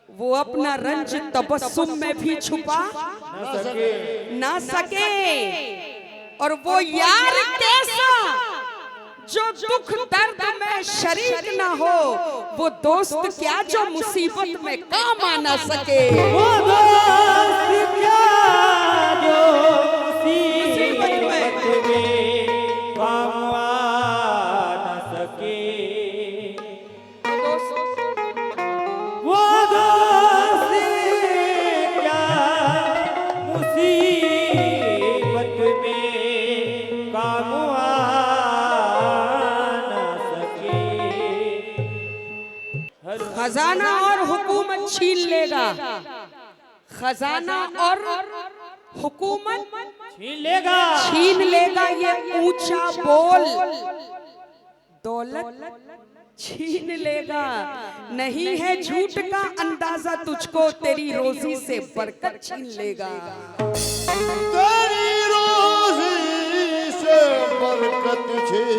वो अपना रंज तबस्सुम में भी छुपा ना सके। और वो यार कैसा जो दुख दर्द में शरीक ना हो, वो दोस्त क्या जो मुसीबत में काम आ ना सके। वो दोस्त क्या जो मुसीबत में काम आ ना सके। वो दोस्त क्या मुसीबत में काम आ ना सके। खजाना और हुकूमत छीन लेगा, खजाना और हुकूमत छीन लेगा ये ऊंचा बोल, दौलत छीन लेगा। नहीं है झूठ का अंदाजा तुझको, तेरी रोजी से बरकत छीन लेगा। तेरी रोजी से बरकत छीन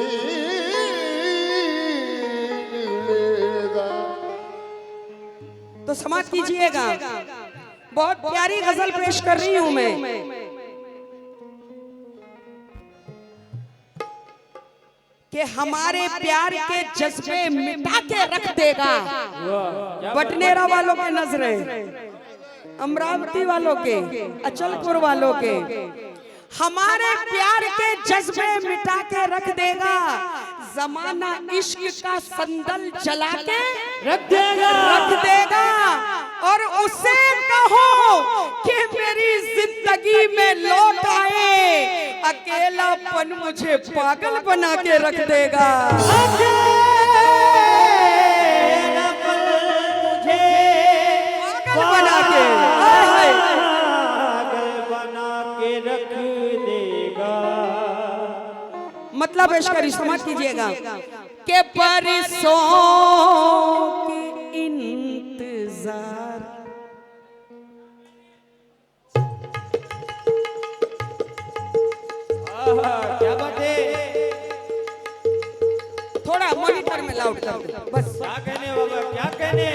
लेगा। तो समाज कीजिएगा, बहुत प्यारी गजल पेश कर रही हूं मैं। कि हमारे प्यार के जज्बे मिटा के रख देगा। बटनेरा वालों के नजरे, अमरावती वालों के, अचलपुर वालों के, हमारे प्यार के जज्बे मिटा के रख देगा। जमाना इश्क का संदल जला के रख देगा। और उसे कहो कि मेरी जिंदगी में लौट आए, अकेलापन मुझे पागल बना के रख देगा। मुझे पागल बना के रख देगा। मतलब पेशकारी समझ कीजिएगा कि परसों के इंतजार, क्या बात है। थोड़ा मॉनिटर में लाउड कर दो बस। क्या कहने बाबा, क्या कहने।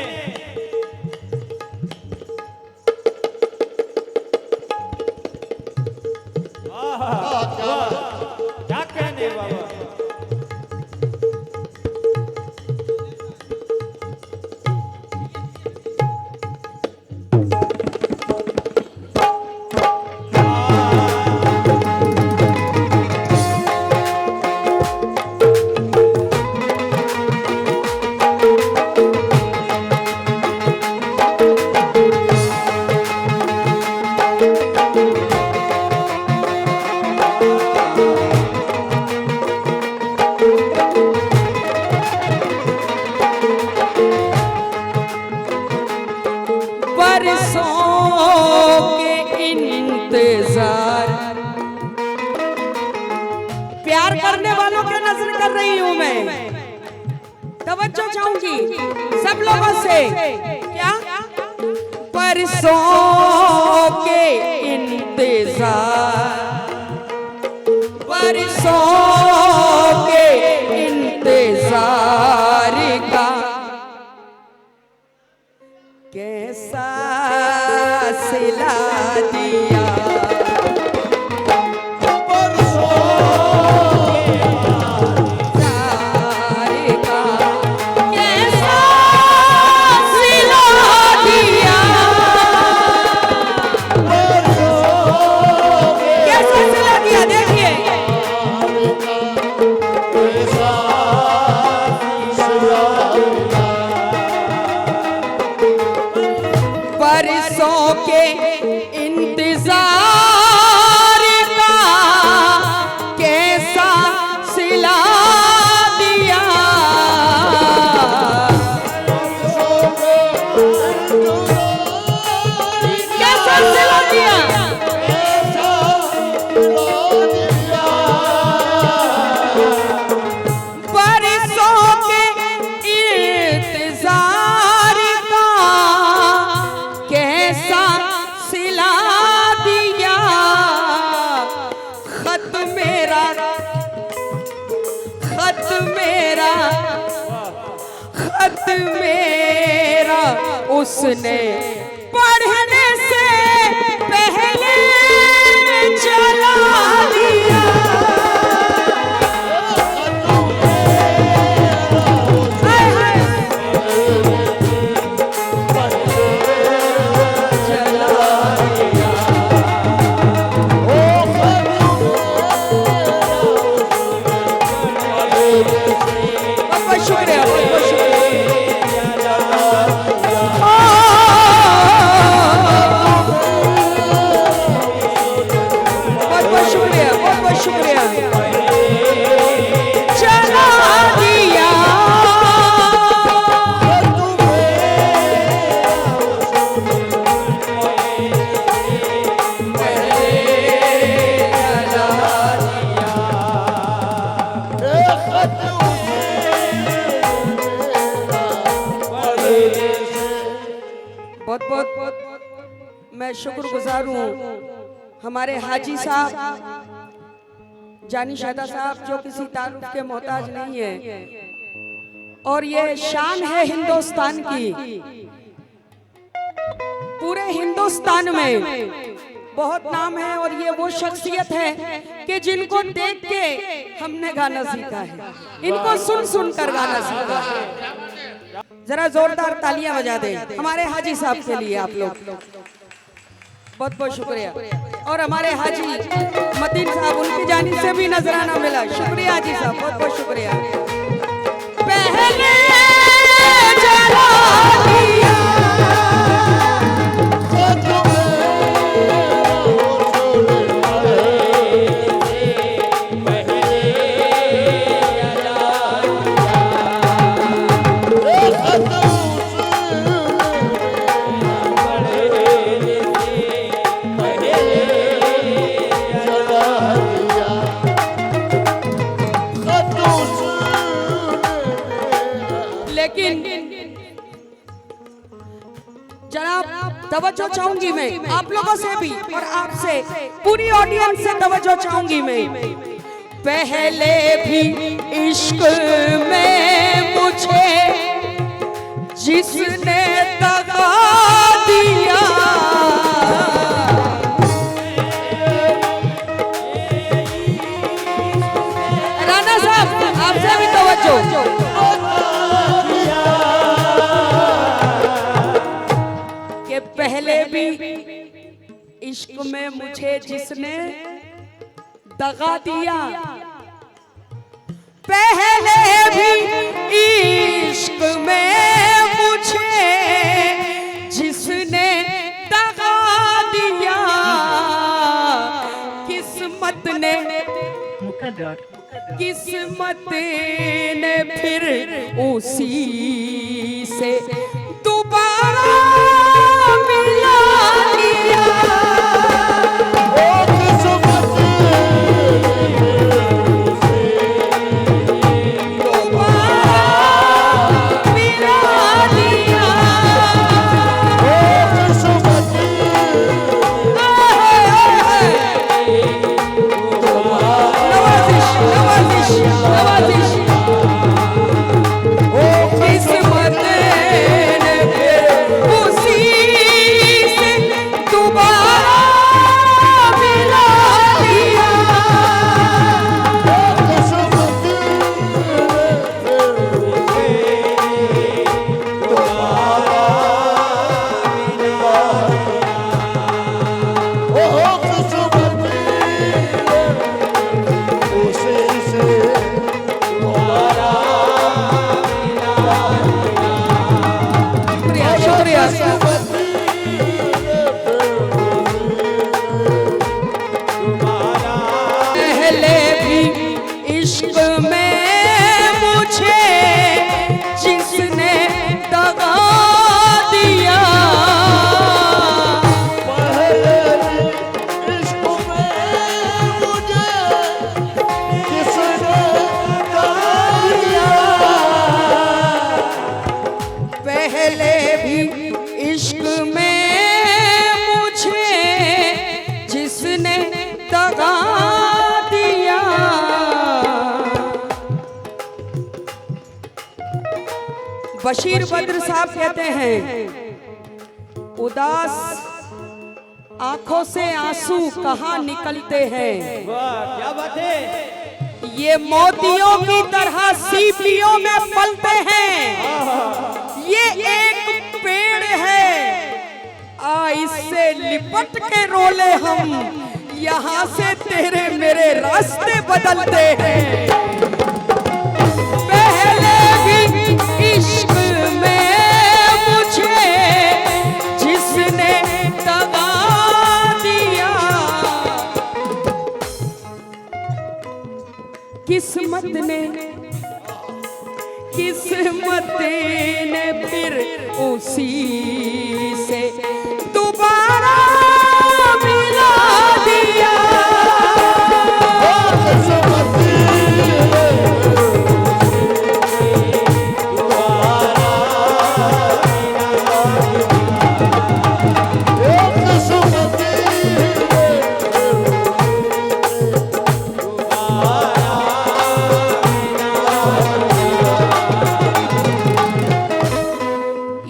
क्या कहने बाबा। प्यार करने वालों के नजर कर रही हूं मैं, तवज्जो चाहूंगी सब लोगों से। क्या परसों के इंतजार, परसों के इंतजार का कैसा सिला दिया। बरसों के इंतजार का कैसा सिला दिया। कैसा सिला दिया। बरसों के इंतजार का कैसा सिला दिया। खत मेरा उसने पढ़ने से पहले चला दिया। बहुत बहुत मैं शुक्रगुजार हूँ हमारे हाजी साहब जानी शादा साहब, जो किसी तारुफ के मोहताज नहीं है। और ये शान है हिंदुस्तान की। पूरे हिंदुस्तान में बहुत नाम है और ये वो शख्सियत है कि जिनको देख के हमने गाना सीखा है, इनको सुन सुन कर गाना सीखा है। जरा जोरदार तालियां बजा दें हमारे हाजी साहब के लिए आप लोग। बहुत बहुत शुक्रिया। और हमारे हाजी मतीन साहब, उनकी जानिब से भी नजराना मिला। शुक्रिया हाजी साहब, बहुत बहुत शुक्रिया। पहले जला दिया तवज्जो चाहूंगी मैं आप लोगों से भी और आपसे, पूरी ऑडियंस से तवज्जो चाहूंगी मैं। पहले भी इश्क में मुझे जिसने दगा दिया, राणा साहब आपसे भी तवज्जो। पहले भी इश्क में मुझे जिसने दगा दिया, पहले भी इश्क में मुझे जिसने दगा दिया, किस्मत ने फिर उसी से दोबारा मिला दिया। किस्मत ने फिर भी इश्क में मुझे जिसने दगा दिया। बशीर बद्र साहब कहते हैं, उदास आंखों से आंसू कहाँ निकलते हैं, वाह क्या बात है। ये मोतियों की तरह सीपियों में पलते हैं। ये एक पेड़ है, इससे लिपट के रोले हम, यहाँ से तेरे मेरे रास्ते बदलते हैं। पहले भी इश्क में मुझे जिसने दगा दिया, किस्मत ने फिर उसी से दोबारा मिला दिया।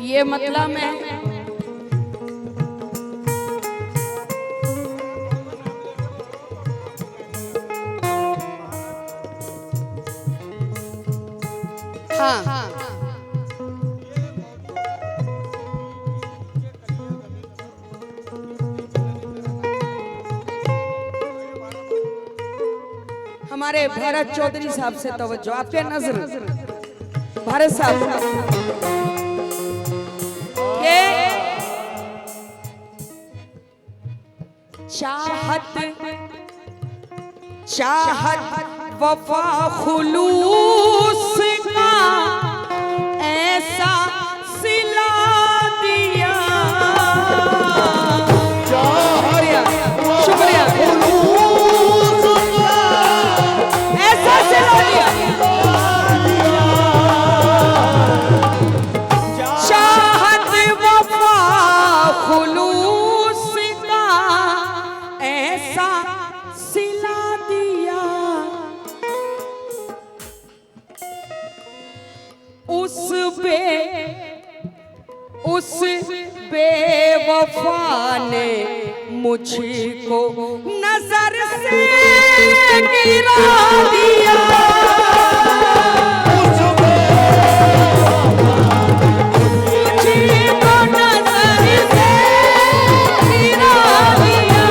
ये मतलब है हाँ, हमारे भारत चौधरी साहब से तवज्जो, आपके नजर भारत साहब ये चाहत वफा खुलूस का ऐसा सिला दिया। शुक्रिया ऐसा सिला दिया। चाहत वफा खुलूस का ऐसा सिला दिया। उस बेवफा ने मुझको नजर से गिरा दिया। मुझको नजर से गिरा दिया।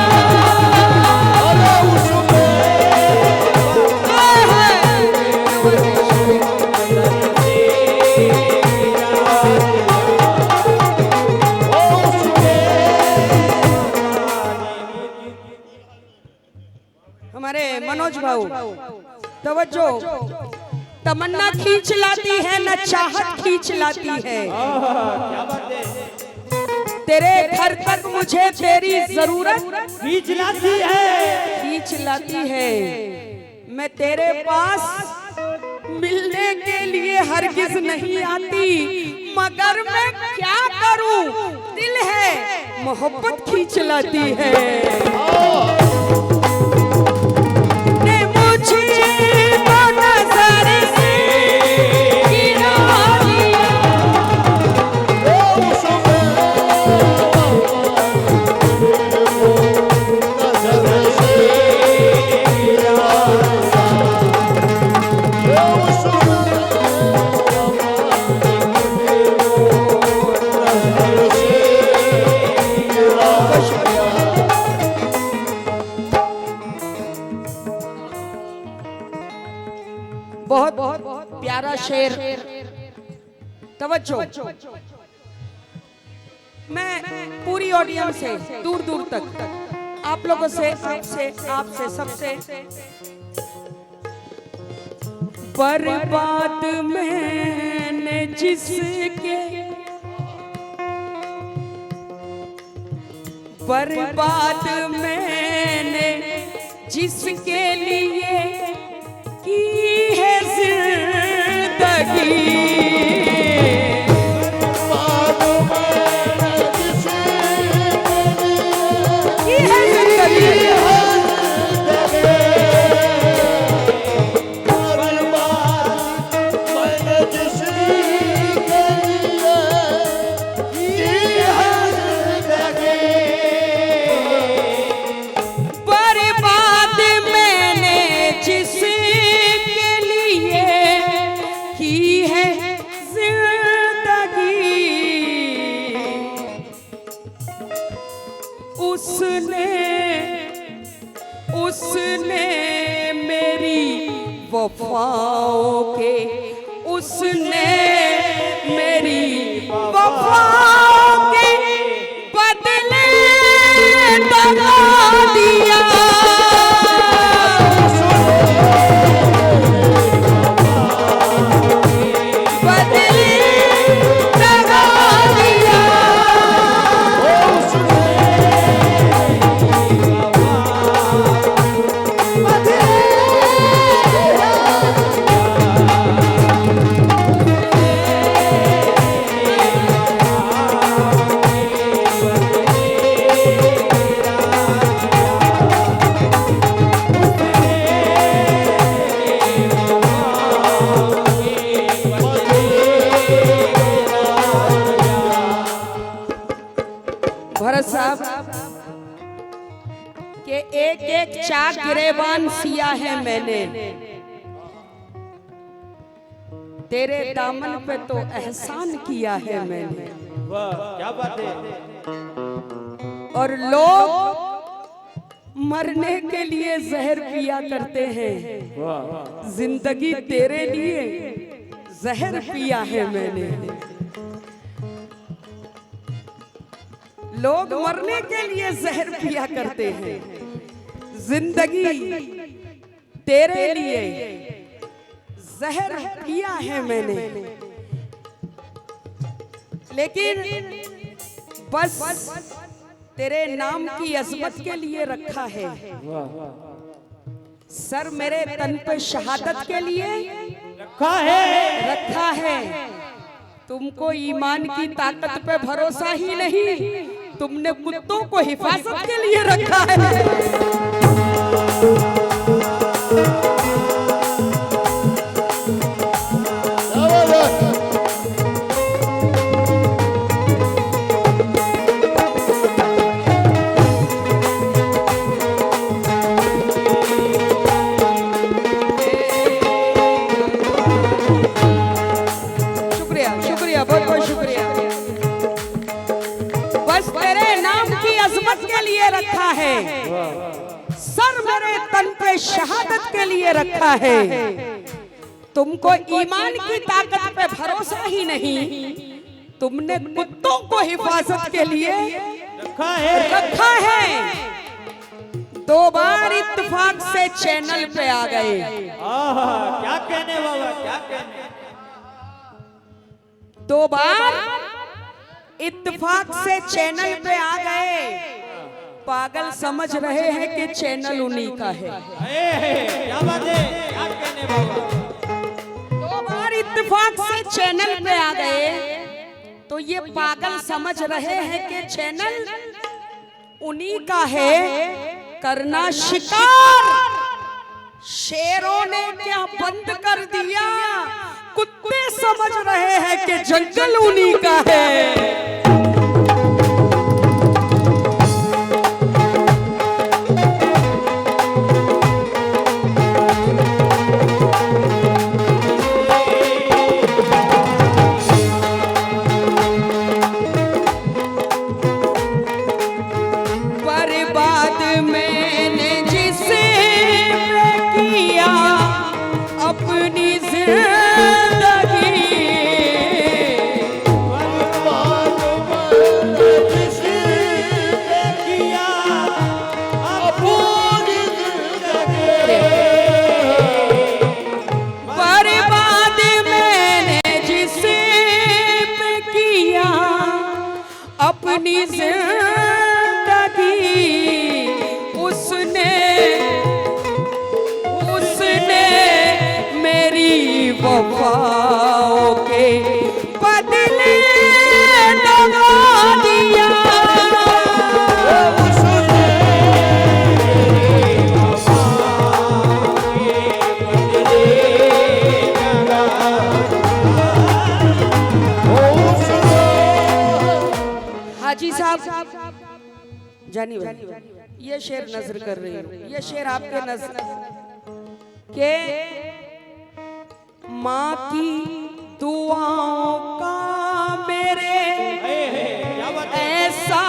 हमारे मनोज भाऊ तवज्जो, तमन्ना खींच लाती है न चाहत खींच लाती है। क्या बात है। तेरे घर तक मुझे तेरी जरूरत खींच लाती है, खींच लाती है। मैं तेरे पास मिलने के लिए हरगिज नहीं आती, मगर मैं क्या करूं, दिल है मोहब्बत खींच लाती है। बहुत बहुत प्यारा शेर, तवज्जो। मैं पूरी ऑडियंस से दूर दूर तक आप लोगों से, आपसे सबसे बर्बाद मैंने जिसके, बर्बाद मैंने जिसके लिए की है जिंदगी। उसने उसने मेरी वफाओं के, उसने मेरी वफाओं के बदले दगा दिया। भरत साहब के एक एक चाक गिरेबान सिया है मैंने, तेरे दामन पे तो एहसान किया है मैंने। वाह क्या बात है। और लोग मरने के लिए जहर पिया करते हैं, जिंदगी तेरे लिए जहर पिया है मैंने। लोग मरने के लिए जहर पिया करते हैं, जिंदगी तेरे लिए जहर पिया है मैंने। लेकिन बस तेरे नाम की अजमत के लिए रखा है। सर मेरे तन पे शहादत के लिए रखा है। तुमको ईमान की ताकत पे भरोसा ही नहीं, तुमने कुत्तों को हिफाजत के लिए रखा है। शुक्रिया शुक्रिया बहुत बहुत शुक्रिया। बस तेरे नाम की अजमत के लिए रखा है, सर मेरे तन पे शहादत के लिए रखा है। तुमको ईमान की ताकत पे भरोसा ही नहीं, तुमने कुत्तों को हिफाजत के लिए रखा है। 2 बार इत्तेफाक से चैनल पे आ गए। क्या कहने बाबा क्या कहने। 2 बार इत्तेफाक से चैनल पे आ गए। पागल समझ रहे हैं कि चैनल उन्हीं का है। क्या बात है क्या कहने बाबा। 2 बार इत्तेफाक से चैनल पे आ गए तो ये पागल समझ रहे हैं कि चैनल उन्हीं का है। करना शिकार शेरों ने क्या बंद कर दिया, कुत्ते समझ रहे हैं कि जंगल उन्हीं का है। अपनी जिंदगी उसने मेरी वफाओं के बदले दगा दिया। हाजी साहब जानी भाई ये शेर नजर कर रही हूँ, ये शेर आपके नजर के माँ की दुआओं का मेरे ऐसा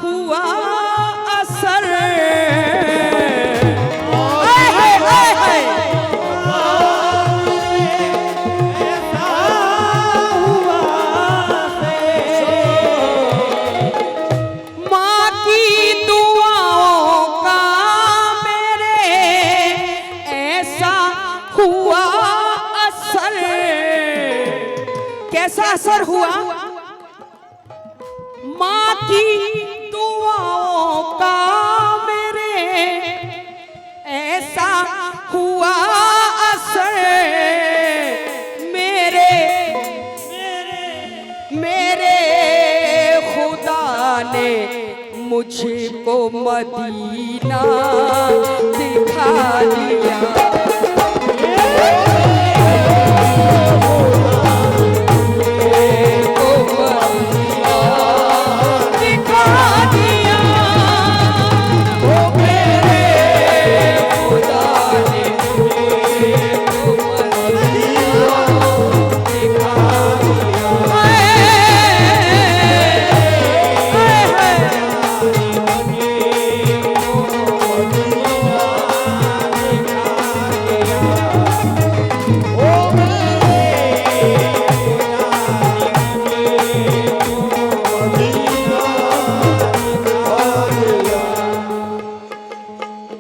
हुआ हुआ माँ की दुआओं का मेरे ऐसा हुआ असर मेरे मेरे खुदा ने मुझको मदीना दिखा दिया।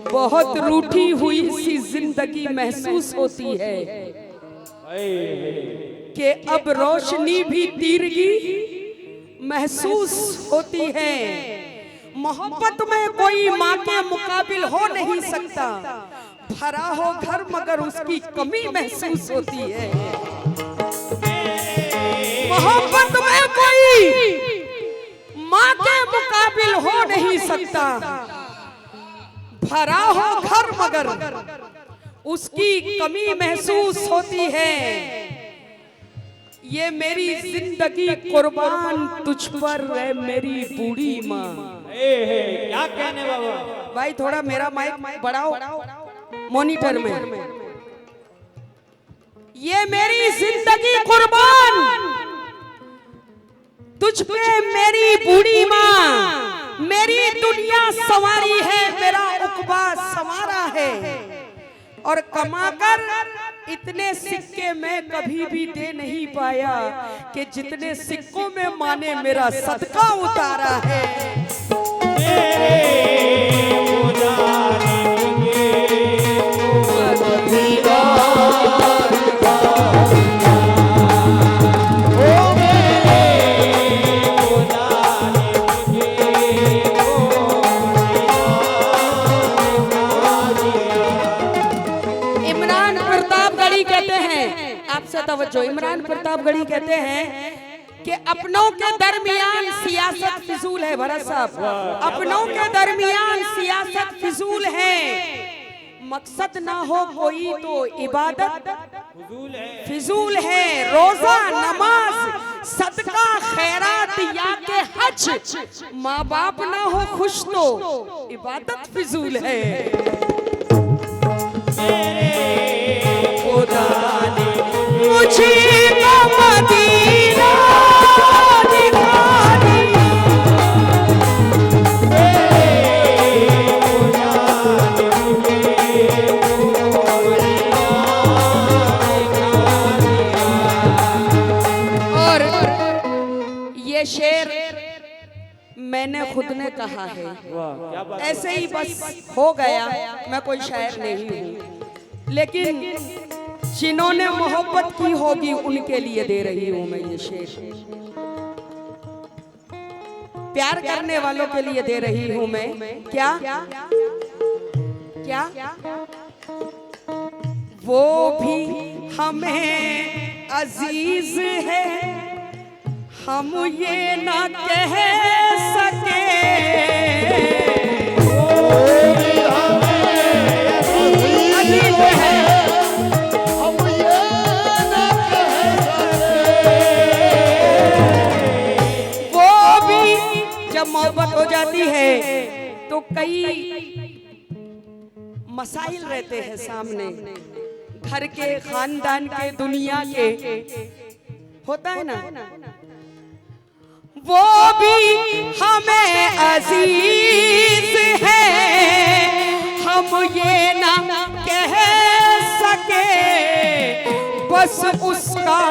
बहुत रूठी हुई सी जिंदगी महसूस होती है कि अब रोशनी भी तीरगी महसूस होती है। मोहब्बत में कोई माँ के मुकाबिल हो नहीं सकता, भरा हो घर मगर उसकी कमी महसूस होती है। मोहब्बत में कोई माँ के मुकाबिल हो नहीं सकता, भरा हो घर मगर उसकी कमी महसूस होती है। ये मेरी जिंदगी कुर्बान तुझ पर है मेरी बूढ़ी माँ। क्या कहने बाबा? भाई थोड़ा मेरा माइक बढ़ाओ मॉनिटर में। ये मेरी जिंदगी कुर्बान तुझ पे मेरी बूढ़ी माँ, मेरी दुनिया संवारी है, मेरा उकबा संवारा है, और कमाकर इतने सिक्के मैं कभी भी दे नहीं पाया कि जितने सिक्कों में माँ ने मेरा सदका उतारा है। तवज्जो, इमरान प्रतापगढ़ी कहते हैं कि अपनों के दरमियान सियासत फिजूल है। भरत साहब, अपनों के दरमियान सियासत फिजूल है, मकसद ना हो कोई तो इबादत फिजूल है। रोजा नमाज सदका खैरात या के हज, माँ बाप ना हो खुश तो इबादत फिजूल है। खुदा ने मुझे मदीना दिखा दिया। और ये शेर मैंने खुद ने कहा है, ऐसे ही बस हो गया, मैं कोई शायर नहीं हूँ, लेकिन जिन्होंने मोहब्बत की होगी उनके लिए दे रही हूं मैं ये शेर। प्यार करने वालों के लिए दे रही हूं मैं। क्या क्या वो भी हमें अजीज है, हम ये ना कह सके, अजीज है मोहब्बत हो जाती है तो कई मसाइल रहते हैं सामने, घर के, खानदान के, दुनिया के, होता है ना। वो भी हमें अजीज है, हम ये ना कह सके, बस उसका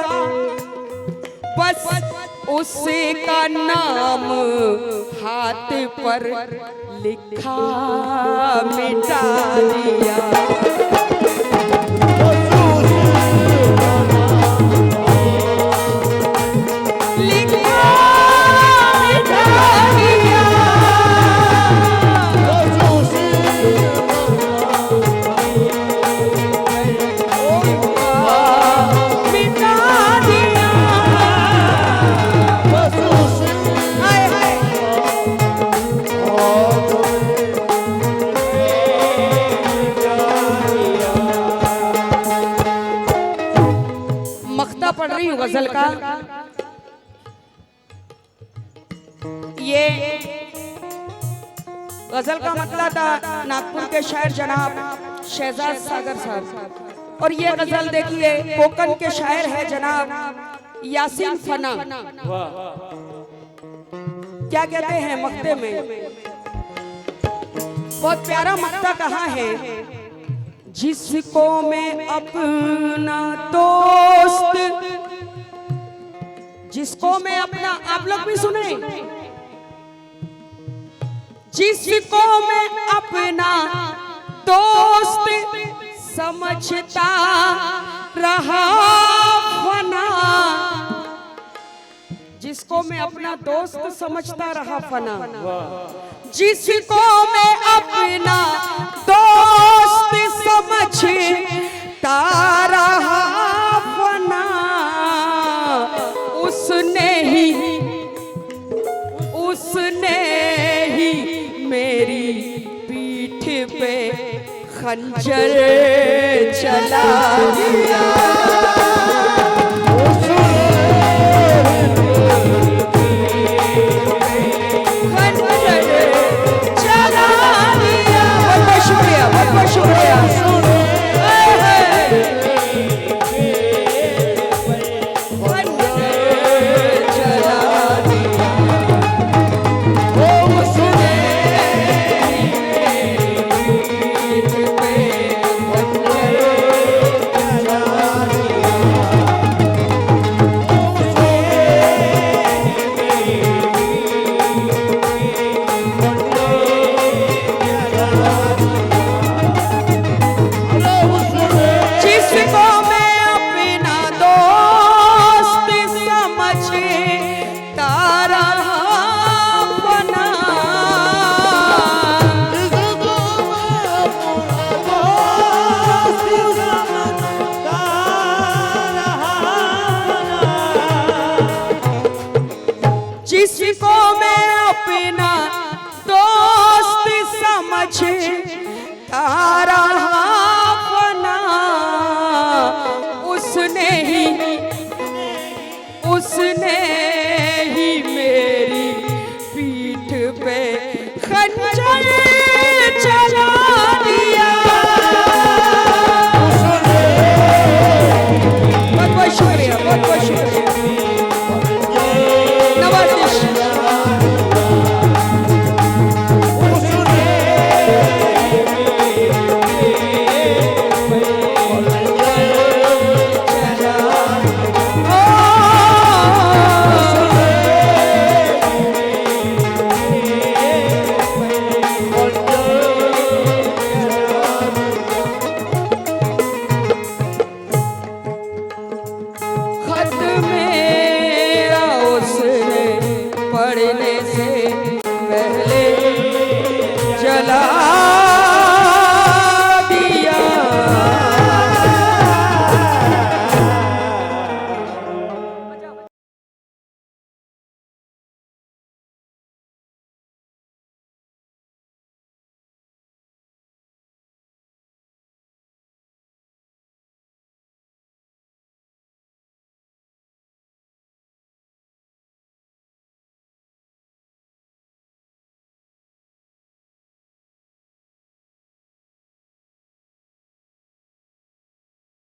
उसका नाम हाथ पर लिखा मिटा दिया। गजल का। ये गजल का मतलब था नागपुर के शायर जनाब शहजाद सागर साहब, और ये गजल देखिए कोकन के शायर है जनाब यासीन फना। क्या कहते हैं मक्ते में, बहुत प्यारा मक्ता कहा है, जिसको मैं अपना दोस्त, जिसको मैं अपना, आप लोग भी सुने, जिसको मैं अपना दोस्त समझता रहा फना, जिसको मैं अपना दोस्त समझता रहा फना, जिसको मैं अपना दोस्त समझता रहा फना, उसने ही मेरी पीठ पे खंजर चला दिया, खंजर चला दिया। बहुत बहुत शुक्रिया, बहुत बहुत शुक्रिया। जिसको मैं अपना दोस्त समझता रहा फना, उसने ही मेरी पीठ पे खंजर चला दिया। बहुत बहुत शुक्रिया, बहुत बहुत शुक्रिया। पढ़ने से पहले जला